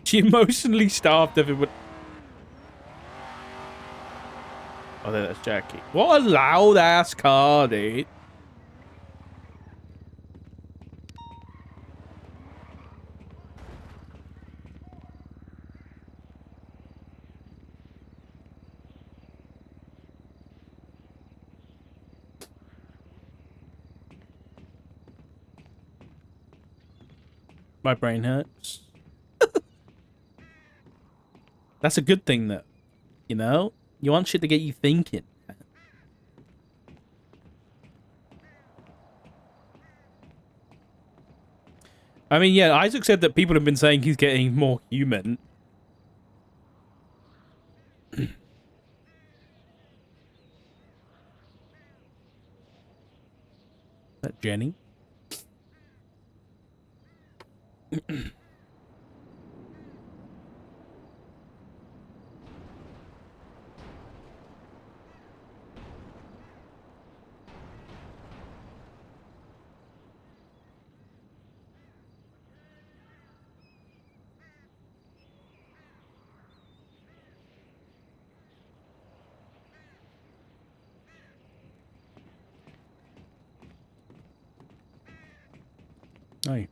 She emotionally starved everyone. Oh, that's Jackie. What a loud ass car, dude. My brain hurts. That's a good thing, though. You know? You want shit to get you thinking. I mean, yeah, Isaac said that people have been saying he's getting more human. That Jenny? Hey.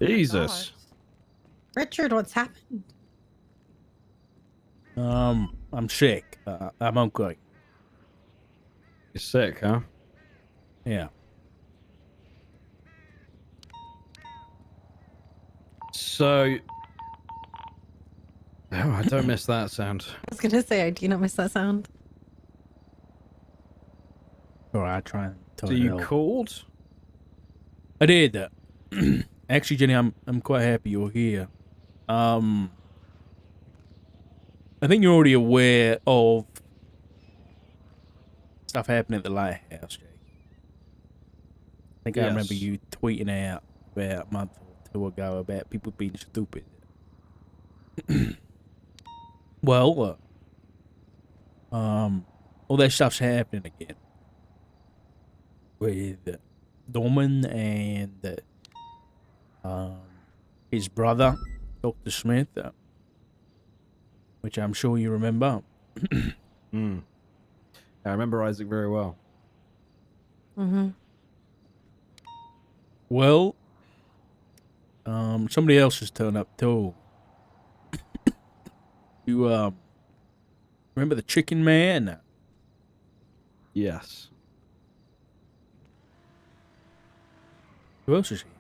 Jesus. Richard, what's happened? I'm sick. I'm okay. You're sick, huh? Yeah. So... Oh, I don't miss that sound. I was gonna say, I do not miss that sound. Alright, I'll try and tell So it you out. called? I did. Actually, Jenny, I'm quite happy you're here. I think you're already aware of stuff happening at the lighthouse, Jake. I think I remember Yes. you tweeting out about a month or two ago about people being stupid. Well, all that stuff's happening again with Dorman and his brother, Dr. Smith, which I'm sure you remember. I remember Isaac very well. Mm-hmm. Well, somebody else has turned up too. You remember the Chicken Man? Yes. Who else is here?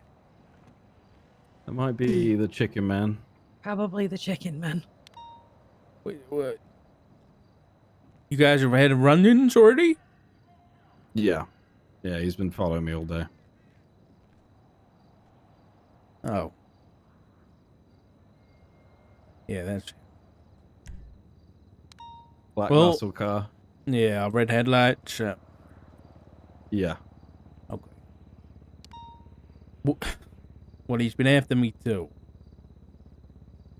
That might be the Chicken Man. Probably the chicken man. Wait, what? You guys have had run-ins already? Yeah. Yeah, he's been following me all day. Oh. Yeah, that's... Black Well, muscle car. yeah, red headlights. Yeah. Okay. Well, he's been after me too.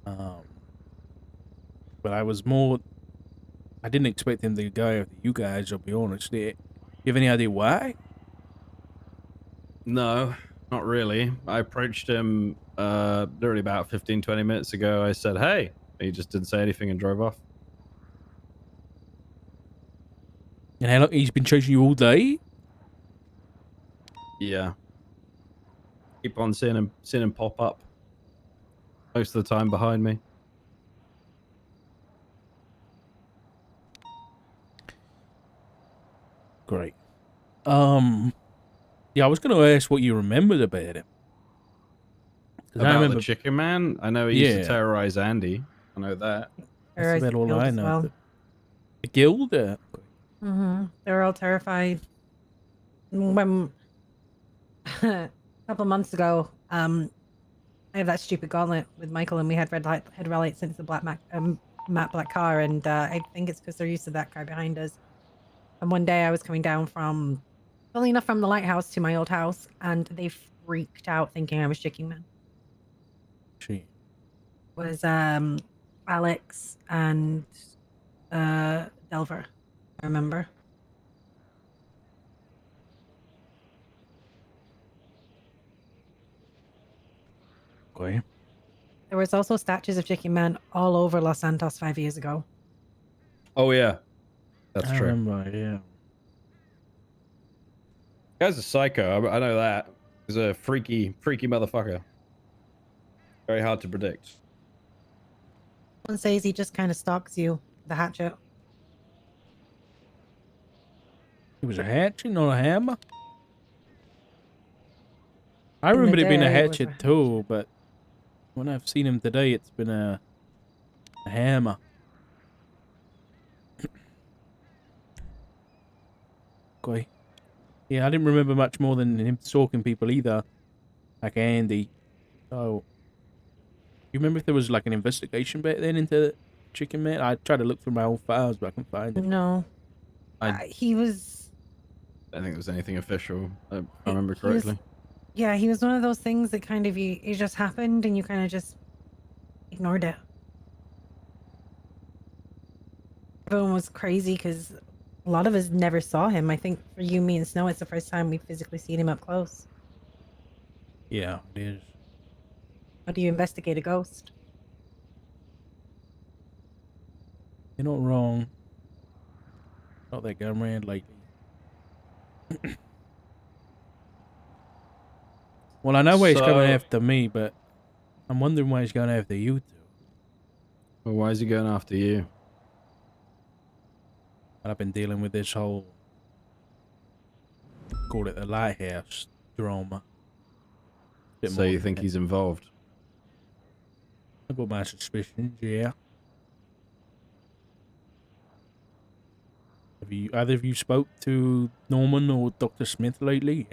But I was more... I didn't expect him to go after you guys, I'll be honest. You have any idea why? No, not really. I approached him literally about 15, 20 minutes ago. I said, hey. He just didn't say anything and drove off. And how long... He's been chasing you all day? Yeah. Keep on seeing him pop up. Most of the time behind me. Great. Yeah, I was going to ask what you remembered about him. About I remember the Chicken Man? I know he used to terrorize Andy. I know that. That's about all I know. Well. The guild? Mm-hmm. They were all terrified. When a couple of months ago, I have that stupid gauntlet with Michael, and we had head rallied since the matte black car, and I think it's because they're used to that car behind us. And one day I was coming down from, funnily enough, from the lighthouse to my old house, and they freaked out thinking I was Chicken Man. She Was Alex and Delver, I remember. Okay. There was also statues of Chicken Man all over Los Santos 5 years ago. Oh yeah, that's I true. remember, yeah. Guy's a psycho. I know that. He's a freaky motherfucker. Very hard to predict. One says he just kind of stalks you, the hatchet. It was a hatchet, not a hammer. I In the remember it being a day, it was hatchet too, but when I've seen him today, it's been a hammer. Okay. Yeah, I didn't remember much more than him stalking people either, like Andy. So, you remember if there was like an investigation back then into Chicken Man? I tried to look through my old files, but I couldn't find it. No. He was... I don't think there was anything official, if I remember he was- correctly. Yeah, he was one of those things that kind of it just happened and you kind of just ignored it. Everyone was crazy because a lot of us never saw him. I think for you, me, and Snow, it's the first time we've physically seen him up close. Yeah, it is. How do you investigate a ghost? You're not wrong. Not that going around lately. Well, I know why he's coming So- after me, but I'm wondering why he's going after you two. Well, why is he going after you? I've been dealing with this whole, call it the lighthouse drama. Bit So more you than think that. he's involved? I've got my suspicions, yeah. Have you either of you spoke to Norman or Dr. Smith lately?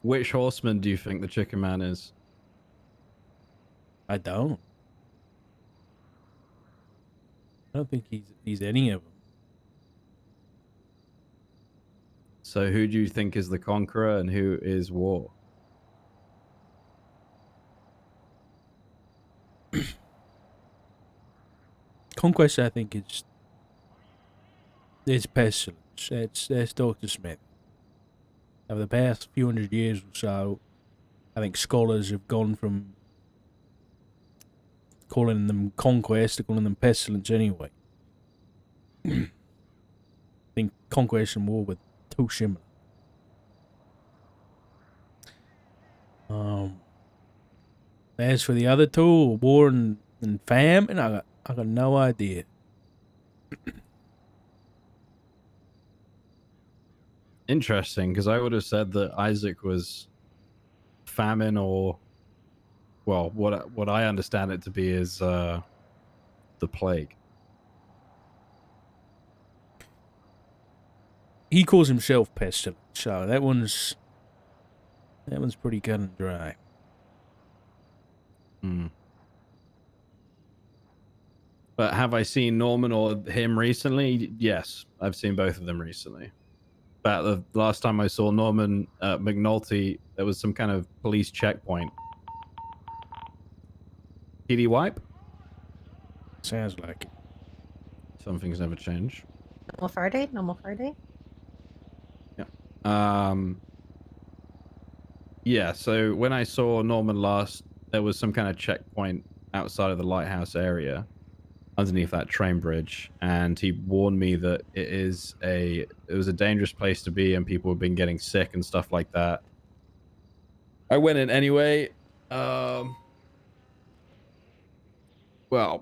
Which horseman do you think the Chicken Man is? I don't. I don't think he's any of them. So who do you think is the Conqueror and who is War? Conquest, I think, is pestilence. That's Dr. Smith. Over the past few hundred years or so, I think scholars have gone from calling them conquest to calling them pestilence anyway. I think conquest and war were too similar. As for the other two, war and famine, I got no idea. Interesting, because I would have said that Isaac was famine, or, well, what I understand it to be is the plague. He calls himself pestilence, so that one's pretty cut and dry. Hmm. But have I seen Norman or him recently? Yes, I've seen both of them recently. But the last time I saw Norman at McNulty, there was some kind of police checkpoint. PD wipe? Sounds like it. Some things never change. Normal Friday? Normal Friday? Yeah, so when I saw Norman last, there was some kind of checkpoint outside of the lighthouse area underneath that train bridge, and he warned me that it was a dangerous place to be and people have been getting sick and stuff like that. I went in anyway. Well,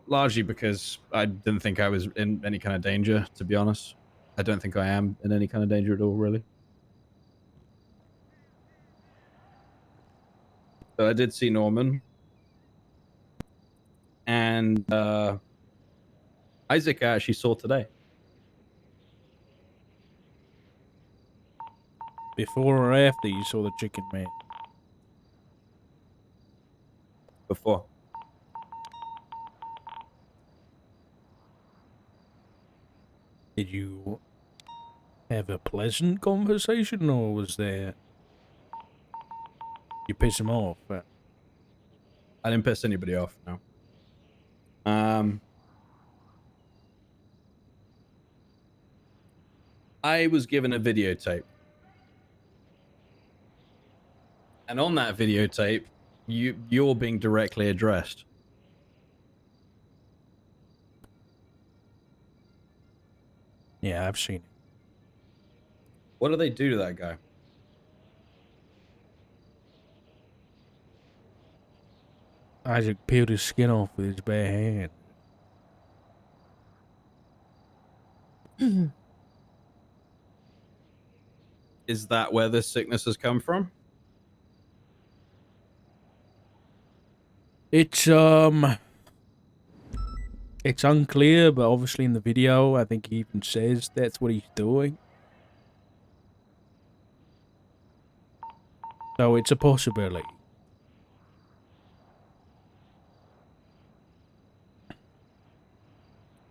largely because I didn't think I was in any kind of danger, to be honest. I don't think I am in any kind of danger at all, really. But I did see Norman. And Isaac I actually saw today. Before or after you saw the Chicken Man? Before. Did you have a pleasant conversation, or was there... You piss him off? I didn't piss anybody off, no. I was given a videotape. And on that videotape, you're being directly addressed. Yeah, I've seen it. What do they do to that guy? Isaac peeled his skin off with his bare hand. Is that where this sickness has come from? It's unclear, but obviously in the video, I think he even says that's what he's doing. So it's a possibility.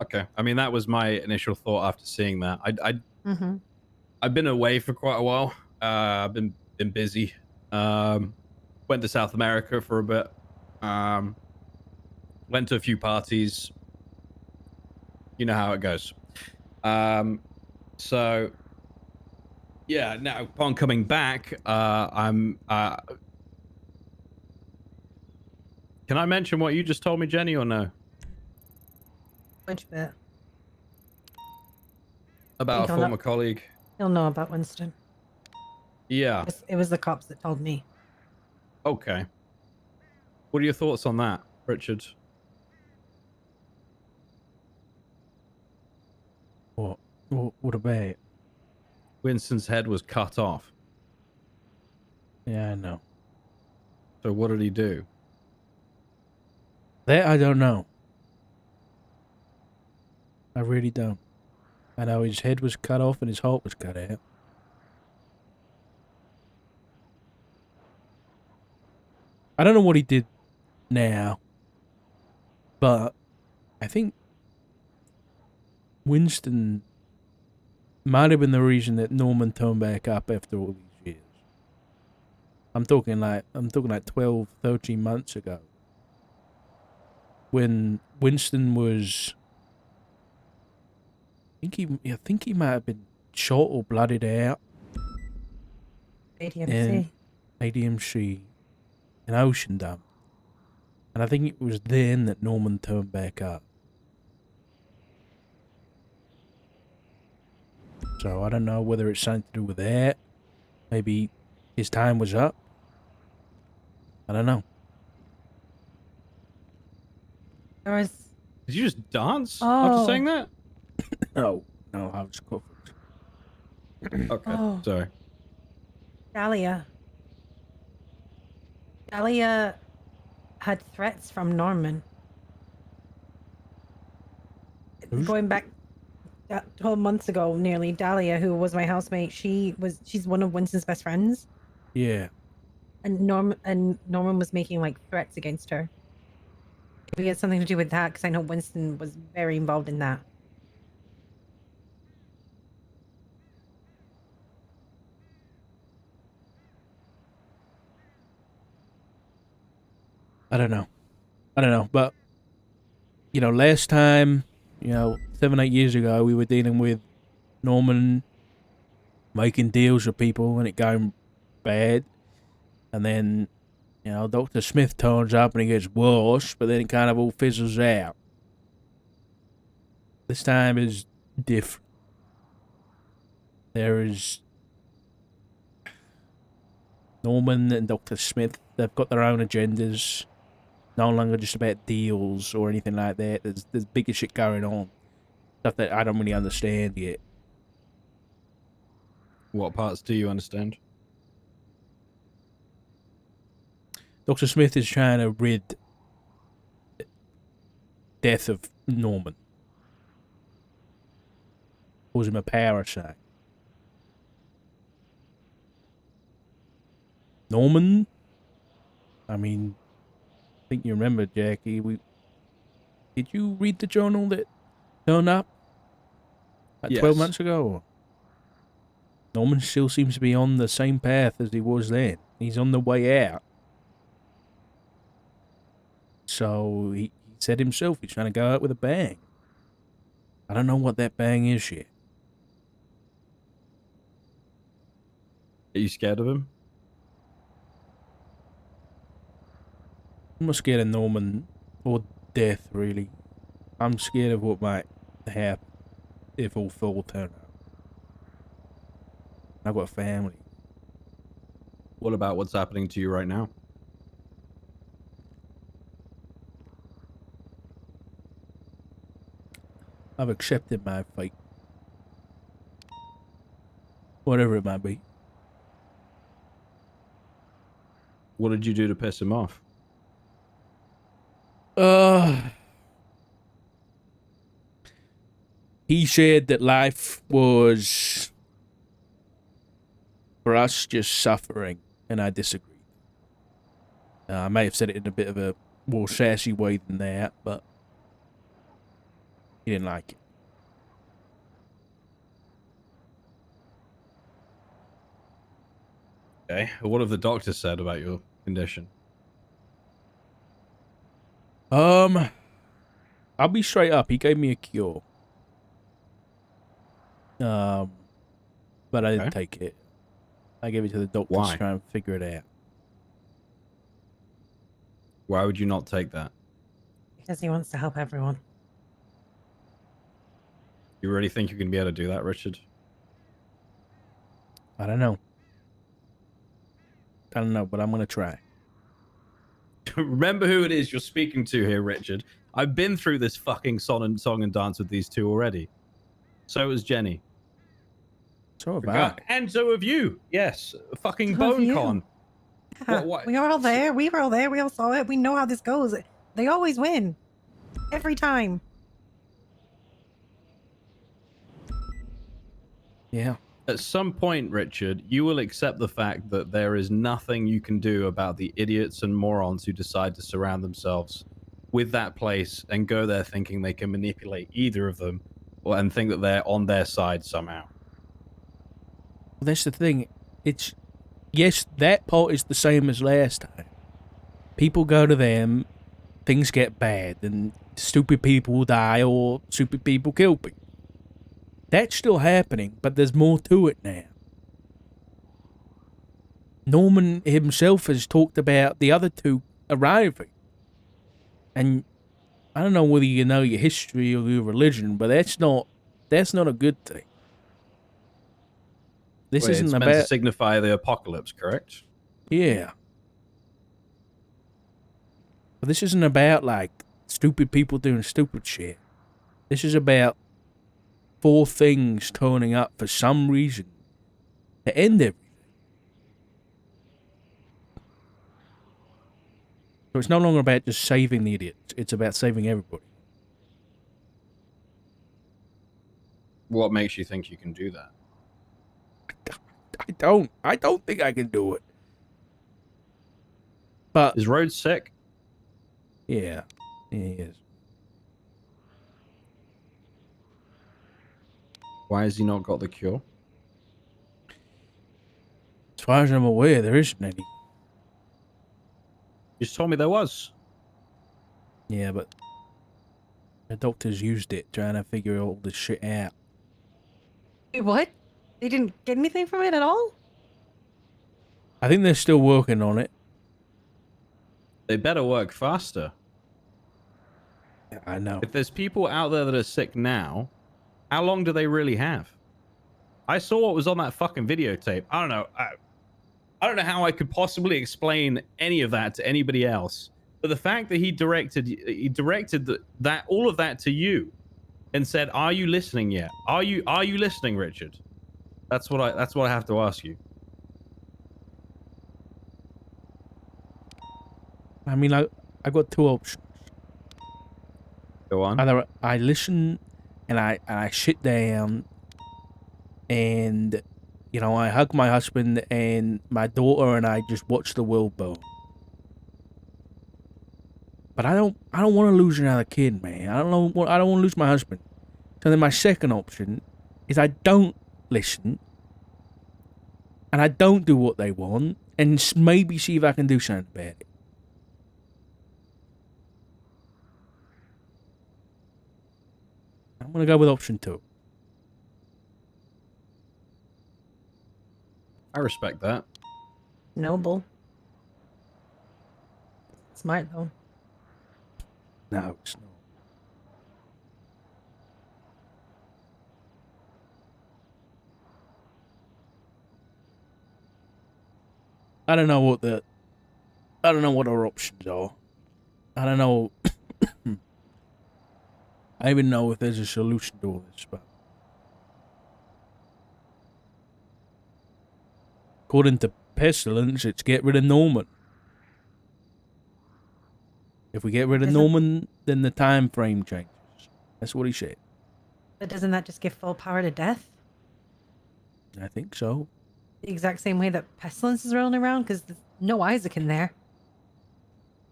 Okay. I mean, that was my initial thought after seeing that. Mm-hmm. I've been away for quite a while. I've been busy. Went to South America for a bit. Went to a few parties. You know how it goes. So yeah. Now, upon coming back, I'm. Can I mention what you just told me, Jenny, or no? Which bit? About a He'll know- former colleague. He'll know about Winston. Yeah. It was the cops that told me. Okay. What are your thoughts on that, Richard? What? What about? Winston's head was cut off. Yeah, I know. So what did he do? That I don't know. I really don't. I know his head was cut off and his heart was cut out. I don't know what he did now, but I think Winston might have been the reason that Norman turned back up after all these years. I'm talking like 12, 13 months ago. When Winston was I think he might have been shot or blooded out ADMC. in ADMC in Ocean Dump. And I think it was then that Norman turned back up. So I don't know whether it's something to do with that. Maybe his time was up. I don't know. There was Did you just dance after Oh. saying that? No, I was covered. Okay, sorry. Dahlia. Dahlia had threats from Norman. Who's- Going back 12 months ago, nearly, Dahlia, who was my housemate, she's one of Winston's best friends, Yeah. and Norman was making like threats against her. Maybe it had something to do with that, because I know Winston was very involved in that. I don't know. But, last time, 7, 8 years ago, we were dealing with Norman making deals with people and it going bad. And then, Dr. Smith turns up and he gets worse, but then it kind of all fizzles out. This time is different. There is Norman and Dr. Smith, they've got their own agendas. No longer just about deals or anything like that. There's bigger shit going on. Stuff that I don't really understand yet. What parts do you understand? Dr. Smith is trying to rid death of Norman. Calls him a parasite. Norman? I mean, I think you remember, Jackie. Did you read the journal that turned up? Like 12 Yes. months ago? Norman still seems to be on the same path as he was then. He's on the way out. So he said himself he's trying to go out with a bang. I don't know what that bang is yet. Are you scared of him? I'm not scared of Norman or death, really. I'm scared of what might happen if all four turn up. I've got a family. What about what's happening to you right now? I've accepted my fate. Whatever it might be. What did you do to piss him off? He said that life was for us just suffering, and I disagreed. I may have said it in a bit of a more sassy way than that, but he didn't like it. Okay. What have the doctors said about your condition? I'll be straight up. He gave me a cure. But I didn't Okay. take it. I gave it to the doctors Why? to try and figure it out. Why would you not take that? Because he wants to help everyone. You really think you can be able to do that, Richard? I don't know. But I'm gonna try. Remember who it is you're speaking to here, Richard. I've been through this fucking song and dance with these two already. So has Jenny. So have I. And so have you. Yes. Fucking So have you. BoneCon. Yeah, What? we were all there. We were all there. We all saw it. We know how this goes. They always win. Every time. Yeah. At some point, Richard, you will accept the fact that there is nothing you can do about the idiots and morons who decide to surround themselves with that place and go there thinking they can manipulate either of them and think that they're on their side somehow. Well, that's the thing. It's yes, that part is the same as last time. People go to them, things get bad, and stupid people die or stupid people kill people. That's still happening, but there's more to it now. Norman himself has talked about the other two arriving. And I don't know whether you know your history or your religion, but that's not a good thing. This Wait, isn't it's meant to about signify the apocalypse, correct? yeah. But this isn't about like stupid people doing stupid shit. This is about four things turning up for some reason to end everything. So it's no longer about just saving the idiots. It's about saving everybody. What makes you think you can do that? I don't think I can do it. But Is Rhodes sick? yeah, he is. Why has he not got the cure? As far as I'm aware, there isn't any. You just told me there was. Yeah, but the doctors used it trying to figure all this shit out. Wait, what? They didn't get anything from it at all? I think they're still working on it. They better work faster. I know. If there's people out there that are sick now, how long do they really have? I saw what was on that fucking videotape. I don't know. I don't know how I could possibly explain any of that to anybody else. But the fact that he directed that all of that to you and said, "Are you listening yet? Are you listening, Richard?" That's what I have to ask you. I mean, I got two options. Go on. Either I listen and I sit down and I hug my husband and my daughter and I just watch the world burn. But I don't want to lose another kid, man. I don't want to lose my husband. So then my second option is I don't listen and I don't do what they want and maybe see if I can do something about it. I'm gonna go with option 2. I respect that. Noble. smart though. No, it's not. I don't know what our options are. I don't know. I even know if there's a solution to all this, but according to Pestilence, it's get rid of Norman. If we get rid of Norman, then the time frame changes. That's what he said. But doesn't that just give full power to Death? I think so. The exact same way that Pestilence is rolling around, because there's no Isaac in there.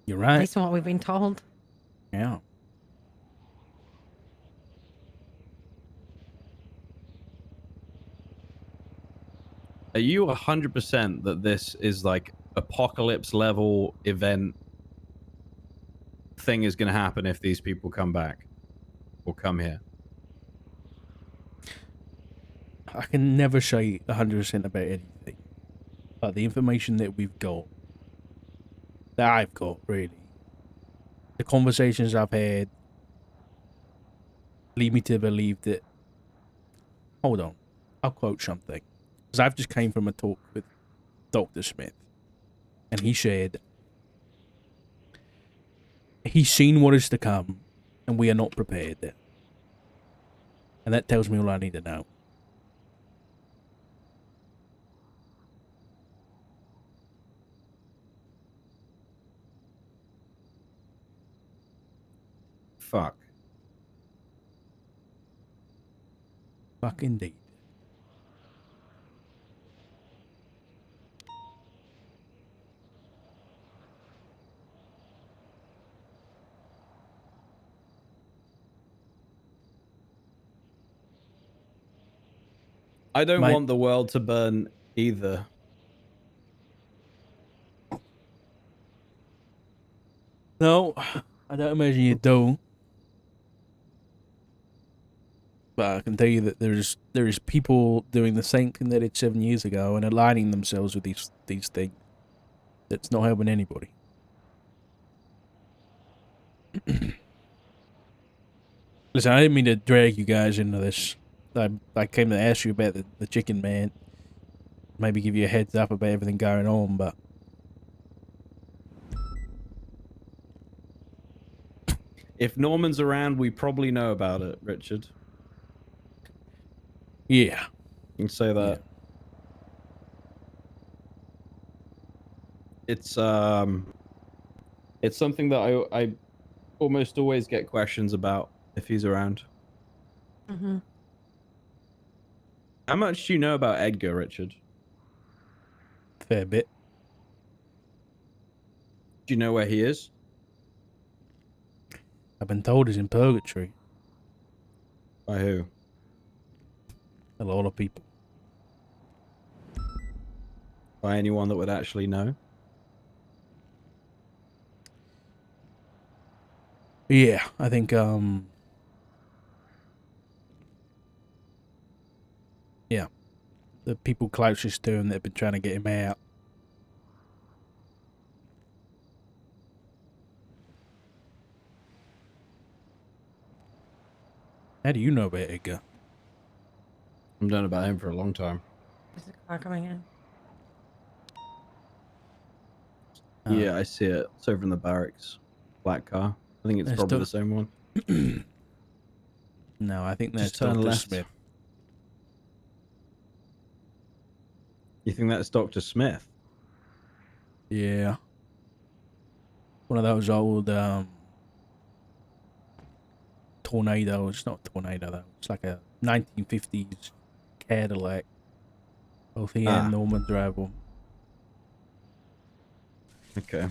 You're At right. least from what we've been told. Yeah. Are you 100% that this is like apocalypse level event thing is going to happen if these people come back or come here? I can never say 100% about anything. But the information that we've got, that I've got, really, the conversations I've had, lead me to believe that. Hold on. I'll quote something. Because I've just came from a talk with Dr. Smith. And he said, he's seen what is to come, and we are not prepared. And that tells me all I need to know. Fuck. Fuck indeed. I don't want the world to burn either. No, I don't imagine you do. But I can tell you that there is people doing the same thing they did 7 years ago and aligning themselves with these things. That's not helping anybody. Listen, I didn't mean to drag you guys into this. I came to ask you about the chicken man. Maybe give you a heads up about everything going on, but if Norman's around, we probably know about it, Richard. Yeah. You can say that. Yeah. It's something that I almost always get questions about if he's around. Mm-hmm. How much do you know about Edgar, Richard? Fair bit. Do you know where he is? I've been told he's in purgatory. By who? A lot of people. By anyone that would actually know? Yeah, I think yeah. The people closest to him that have been trying to get him out. How do you know about Edgar? I've known about him for a long time. There's a car coming in. Yeah, I see it. It's over in the barracks. Black car. I think it's probably the same one. No, I think that's Just turn Dr. left. Smith. You think that's Dr. Smith? Yeah. One of those old tornadoes. Not tornado though. It's like a 1950s Cadillac. Both he and Norman drive them. Okay.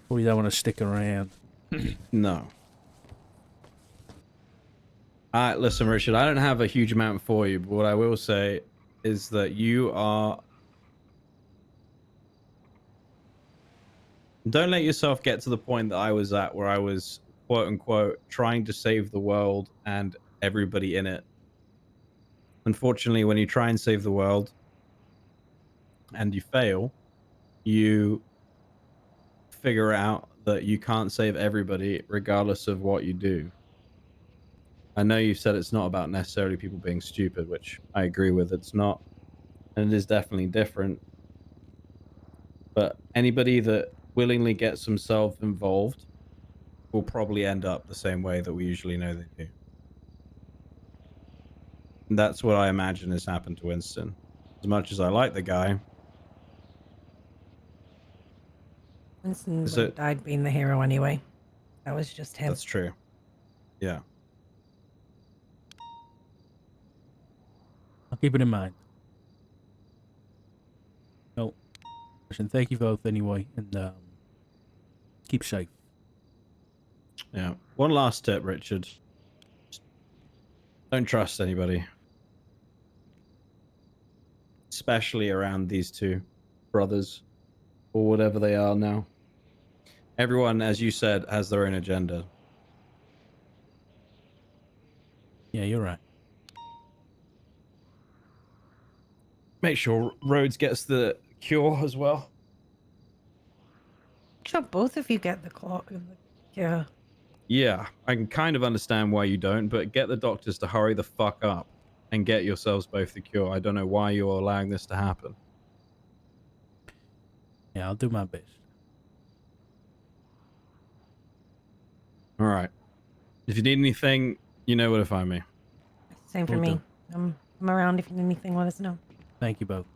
Or you don't want to stick around. No. Alright, listen, Richard, I don't have a huge amount for you, but what I will say is that you are... Don't let yourself get to the point that I was at, where I was, quote-unquote, trying to save the world and everybody in it. Unfortunately, when you try and save the world, and you fail, you figure out that you can't save everybody regardless of what you do. I know you said it's not about necessarily people being stupid, which I agree with. It's not, and it is definitely different. But anybody that willingly gets themselves involved will probably end up the same way that we usually know they do. And that's what I imagine has happened to Winston. As much as I like the guy, Winston would so have died being the hero anyway. That was just him. that's true. Yeah. I'll keep it in mind. No. And thank you both anyway, and keep safe. Yeah. One last tip, Richard. Don't trust anybody. Especially around these two brothers or whatever they are now. Everyone, as you said, has their own agenda. Yeah, you're right. Make sure Rhodes gets the cure as well. Sure, both of you get the clock. Yeah. Yeah, I can kind of understand why you don't, but get the doctors to hurry the fuck up and get yourselves both the cure. I don't know why you're allowing this to happen. Yeah, I'll do my best. All right. If you need anything, you know where to find me. Same for Will me. do. I'm around if you need anything, let us know. Thank you both.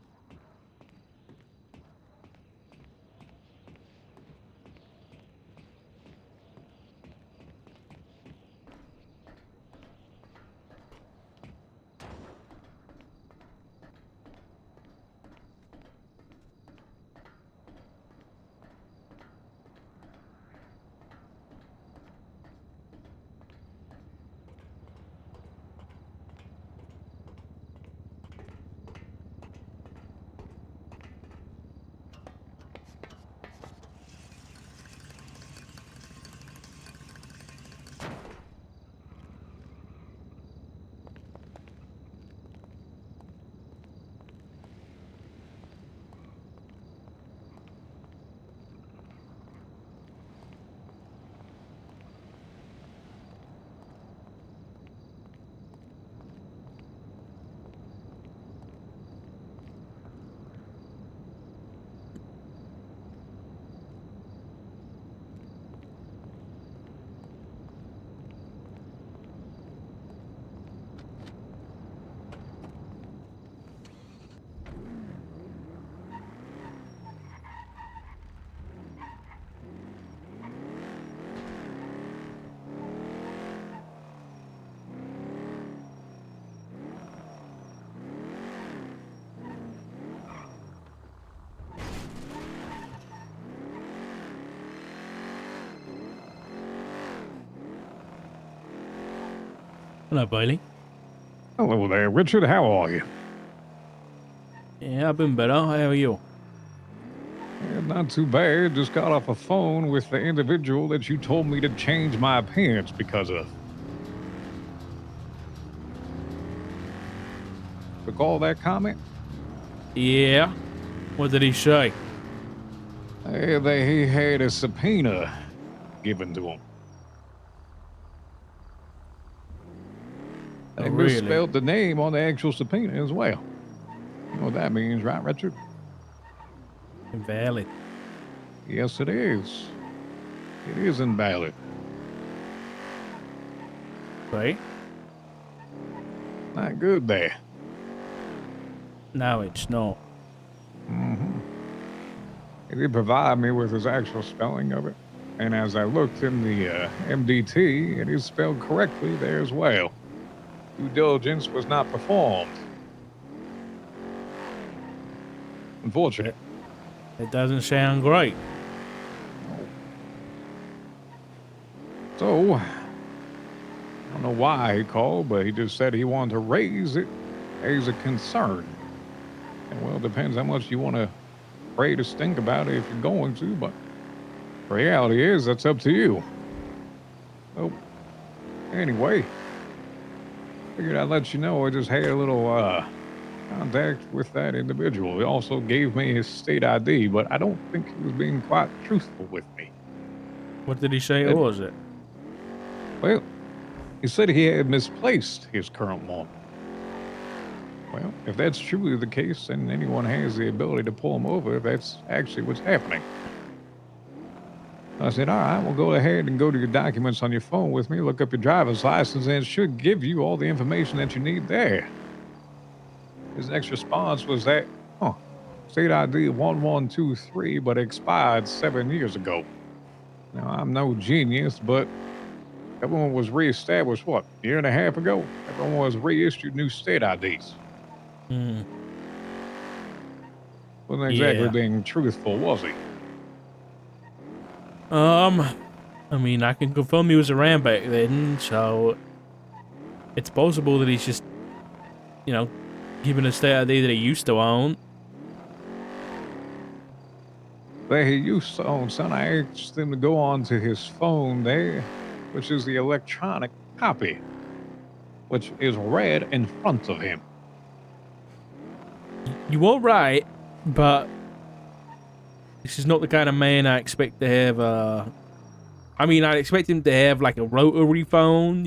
Hello, Bailey. Hello there, Richard. How are you? Yeah, I've been better. How are you? Not too bad. Just got off a phone with the individual that you told me to change my appearance because of. Recall that comment? Yeah. What did he say? He had a subpoena given to him. Oh, They really? misspelled the name on the actual subpoena as well. You know what that means, right, Richard? Invalid. Yes, it is. It is invalid. Right? Not good there. No, it's not. Mm-hmm. He did provide me with his actual spelling of it. And as I looked in the MDT, it is spelled correctly there as well. Due diligence was not performed. Unfortunate. It doesn't sound great. So, I don't know why he called, but he just said he wanted to raise it as a concern. And well, it depends how much you want to pray to stink about it if you're going to, but the reality is that's up to you. So, anyway, figured I'd let you know I just had a little contact with that individual. He also gave me his state ID, but I don't think he was being quite truthful with me. What did he say it was it? Well, he said he had misplaced his current one. Well, if that's truly the case, then anyone has the ability to pull him over if that's actually what's happening. I said, all right, well, go ahead and go to your documents on your phone with me, look up your driver's license, and it should give you all the information that you need there. His next response was that, state ID 1123, but expired 7 years ago. Now, I'm no genius, but everyone was reestablished, what, a year and a half ago? Everyone was reissued new state IDs. Hmm. Wasn't exactly Yeah. being truthful, was he? I mean, I can confirm he was around back then, so it's possible that he's just, giving a state ID that he used to own. That he used to own, son. I asked him to go on to his phone there, which is the electronic copy, which is read in front of him. You are right, but this is not the kind of man I expect to have. I mean, I expect him to have like a rotary phone,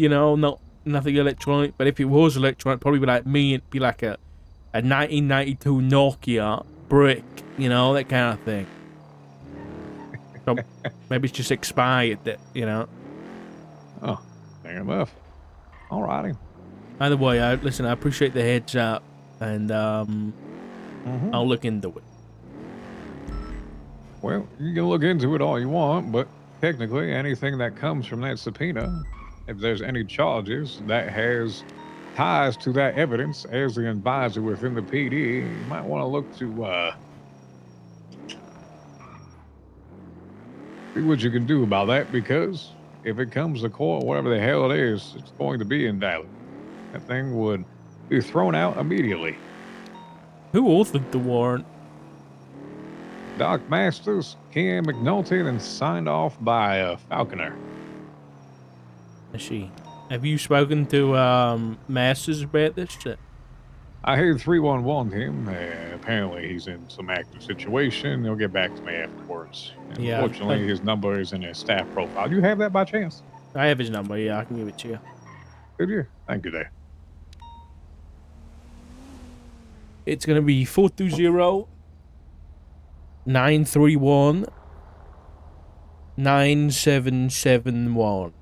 nothing electronic. But if it was electronic, probably be like me. It'd be like a 1992 Nokia brick, that kind of thing. So maybe it's just expired, Oh, fair enough. All righty. Either way, listen, I appreciate the heads up, and I'll look into it. Well, you can look into it all you want, but technically anything that comes from that subpoena, if there's any charges that has ties to that evidence as the advisor within the PD, you might want to look to see what you can do about that, because if it comes to court, whatever the hell it is, it's going to be invalid. That thing would be thrown out immediately. Who authored the warrant? Doc Masters, Ken McNulty, and signed off by Falconer. Have you spoken to Masters about this? I had 311 him. Apparently, he's in some active situation. He'll get back to me afterwards. Yeah, Unfortunately, his number is in his staff profile. Do you have that by chance? I have his number. Yeah, I can give it to you. Did you? Thank you, there. It's gonna be 420 931 9771.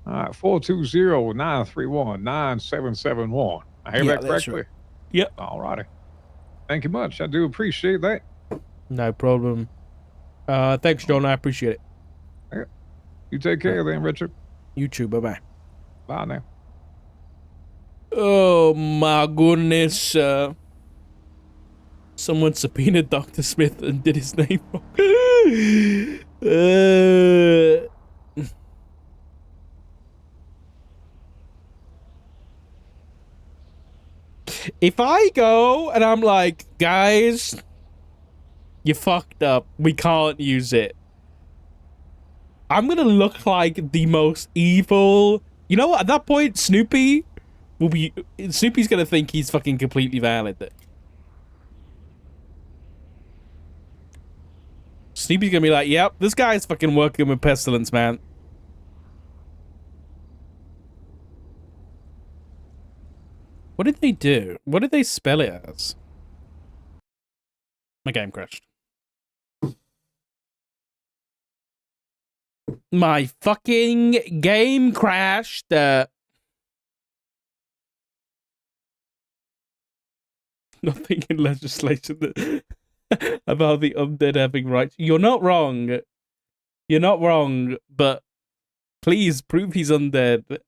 All right, 420-931-9771. I have that that's correctly? right. Yep. All righty. Thank you much. I do appreciate that. No problem. Thanks, John. I appreciate it. You take care then, Richard. You too. Bye-bye. Bye now. Oh, my goodness. Someone subpoenaed Dr. Smith and did his name wrong. If I go and I'm like, guys, you fucked up, we can't use it, I'm gonna look like the most evil. You know what? At that point, Snoopy's gonna think he's fucking completely valid. Snoopy's gonna be like, yep, this guy's fucking working with Pestilence, man. What did they do? What did they spell it as? My game crashed. My fucking game crashed. Nothing in legislation that about the undead having rights. You're not wrong. You're not wrong, but please prove he's undead.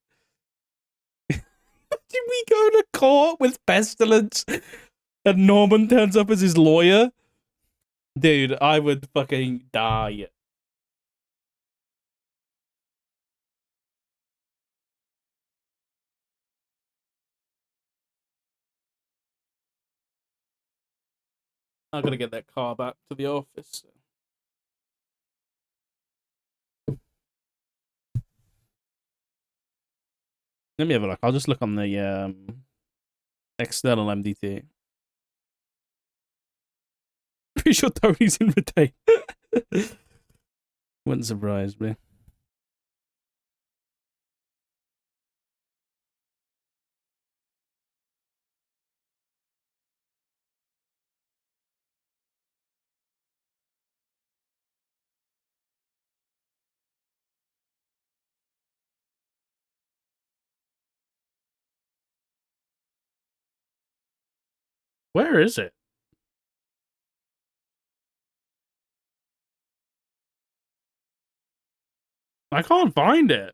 Did we go to court with Pestilence and Norman turns up as his lawyer? Dude, I would fucking die. I gotta get that car back to the office. Let me have a look. I'll just look on the External MDT. Pretty sure Tony's in retain. Wouldn't surprise me. Where is it? I can't find it.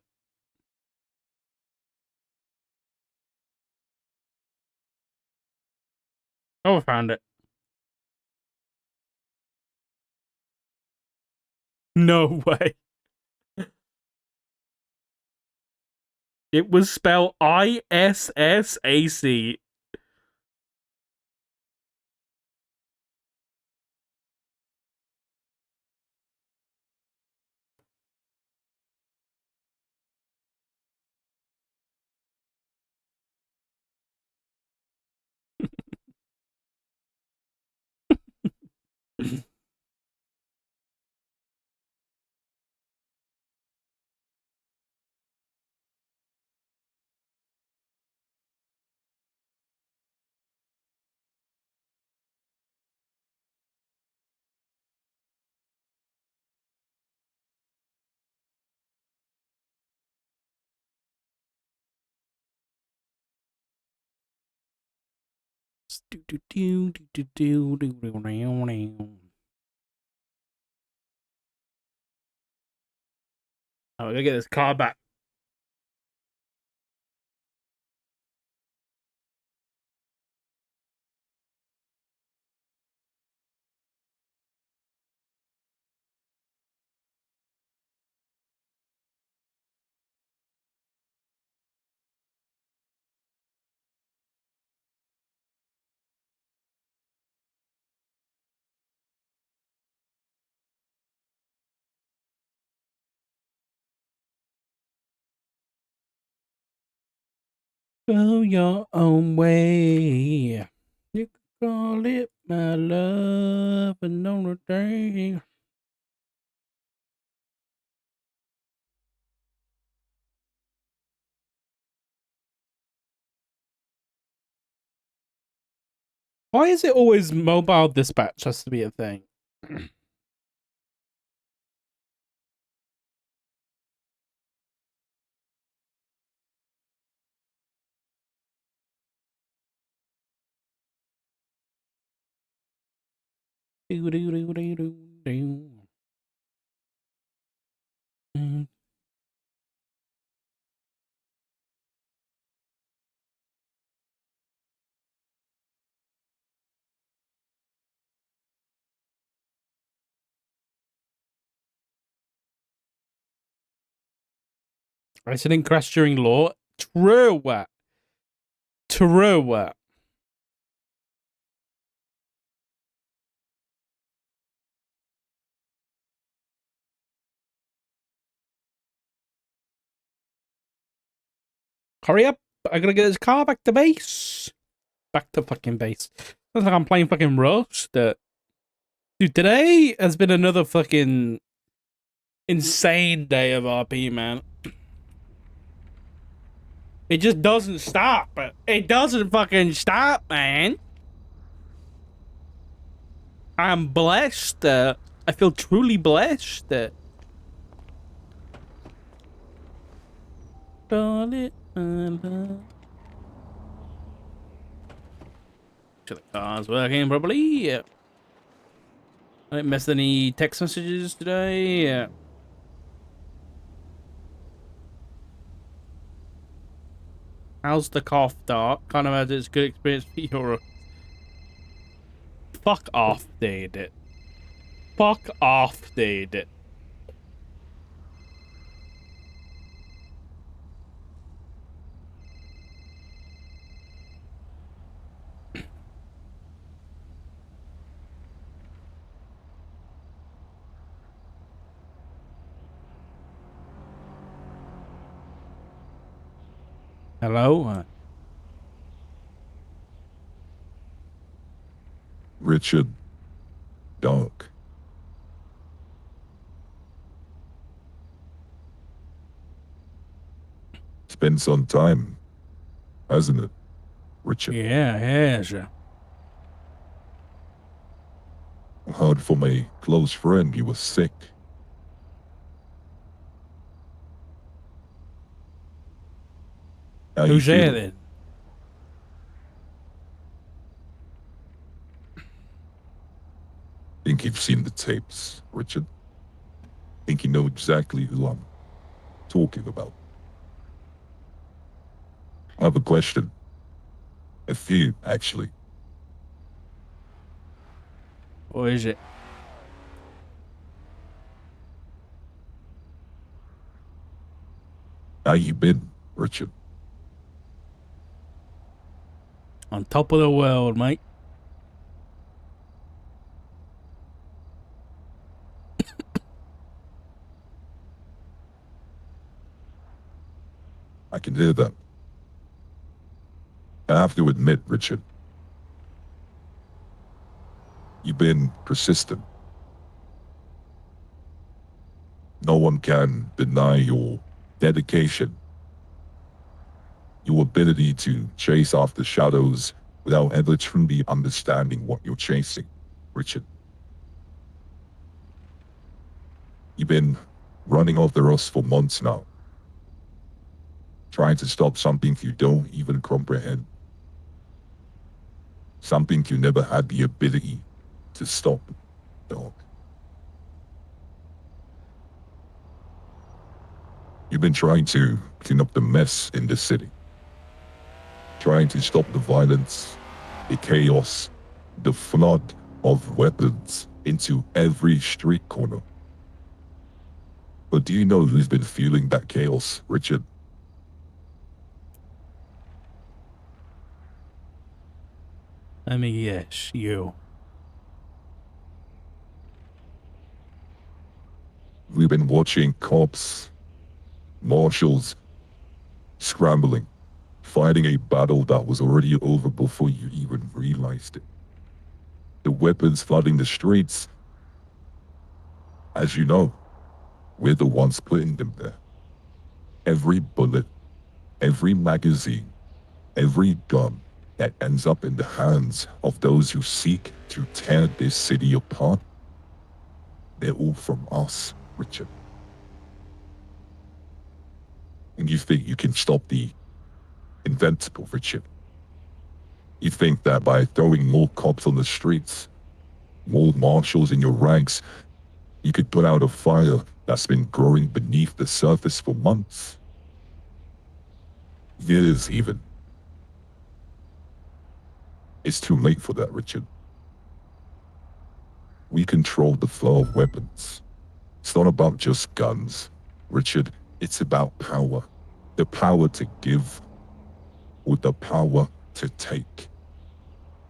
Oh, I found it. No way. It was spelled ISSAC. Oh, I gotta get this car back. Go your own way. You can call it my love another day. Why is it always mobile dispatch has to be a thing? Accident crash during law. True. True. Hurry up. I gotta get this car back to base. Back to fucking base. Sounds like I'm playing fucking Rust. Dude, today has been another fucking insane day of RP, man. It just doesn't stop. It doesn't fucking stop, man. I'm blessed. I feel truly blessed. Call it my love. Sure the car's working properly. I didn't miss any text messages today. How's the cough, Doc? Can't imagine it's a good experience for you. Fuck off, dude. Fuck off, dude. Hello? Richard, Dark. It's been some time, hasn't it, Richard? Yeah, yeah. I heard from a close friend you were sick. How you Who's there feeling? then? Think you've seen the tapes, Richard? Think you know exactly who I'm talking about? I have a question. A few, actually. What is it? How you been, Richard? On top of the world, mate. I can hear that. I have to admit, Richard, you've been persistent. No one can deny your dedication, your ability to chase after shadows without ever truly understanding what you're chasing, Richard. You've been running off the rust for months now, trying to stop something you don't even comprehend. Something you never had the ability to stop, dog. You've been trying to clean up the mess in the city. Trying to stop the violence, the chaos, the flood of weapons into every street corner. But do you know who's been feeling that chaos, Richard? I mean, yes, you. We've been watching cops, marshals, scrambling, fighting a battle that was already over before you even realized it. The weapons flooding the streets. As you know, we're the ones putting them there. Every bullet, every magazine, every gun that ends up in the hands of those who seek to tear this city apart, they're all from us, Richard. And you think you can stop the invincible, Richard? You think that by throwing more cops on the streets, more marshals in your ranks, you could put out a fire that's been growing beneath the surface for months? Years, even. It's too late for that, Richard. We control the flow of weapons. It's not about just guns, Richard. It's about power. The power to give, or the power to take.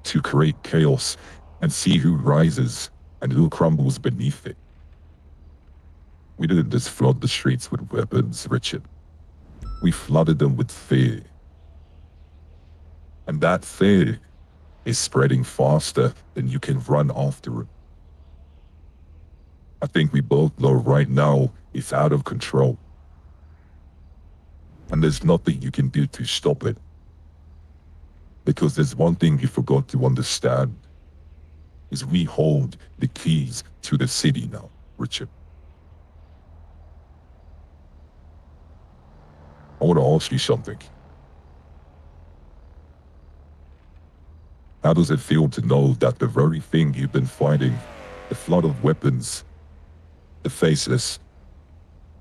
To create chaos and see who rises and who crumbles beneath it. We didn't just flood the streets with weapons, Richard. We flooded them with fear. And that fear is spreading faster than you can run after it. I think we both know right now it's out of control. And there's nothing you can do to stop it. Because there's one thing you forgot to understand, is we hold the keys to the city now, Richard. I want to ask you something. How does it feel to know that the very thing you've been fighting, the flood of weapons, the faceless,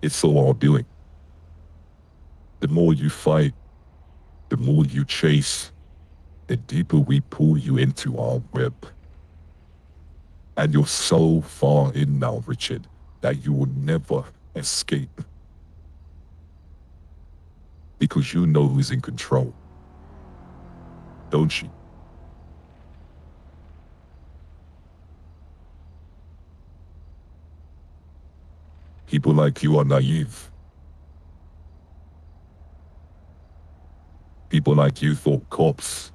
it's all our doing? The more you fight, the more you chase, the deeper we pull you into our web. And you're so far in now, Richard, that you will never escape. Because you know who's in control. Don't you? People like you are naive. People like you thought cops,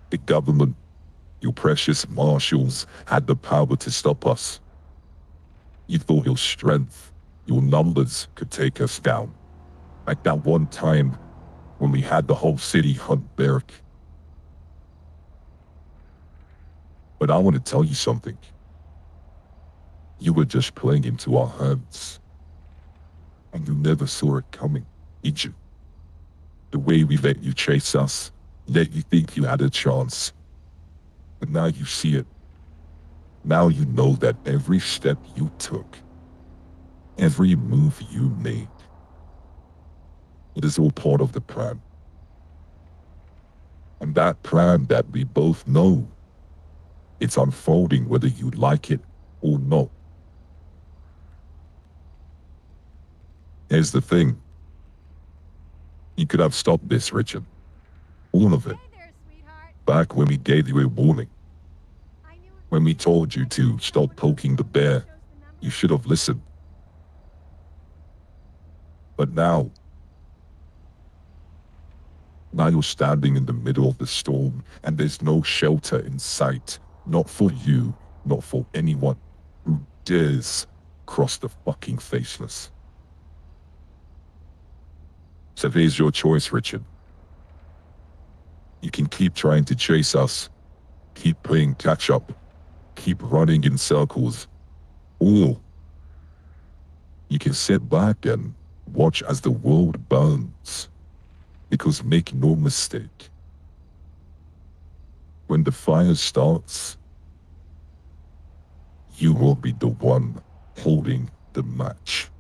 the government, Your precious marshals had the power to stop us. You thought your strength, your numbers could take us down. Like that one time when we had the whole city hunt Beric. But I want to tell you something. You were just playing into our hands. And you never saw it coming, did you? The way we let you chase us, let you think you had a chance. But now you see it. Now you know that every step you took, every move you made, it is all part of the plan. And that plan that we both know, it's unfolding whether you like it or not. Here's the thing. You could have stopped this, Richard. All of it. Back when we gave you a warning. When we told you to stop poking the bear, you should have listened. But now you're standing in the middle of the storm and there's no shelter in sight. Not for you, not for anyone who dares cross the fucking faceless. So here's your choice, Richard. You can keep trying to chase us, keep playing catch up, keep running in circles, or you can sit back and watch as the world burns. Because make no mistake, when the fire starts, you will be the one holding the match.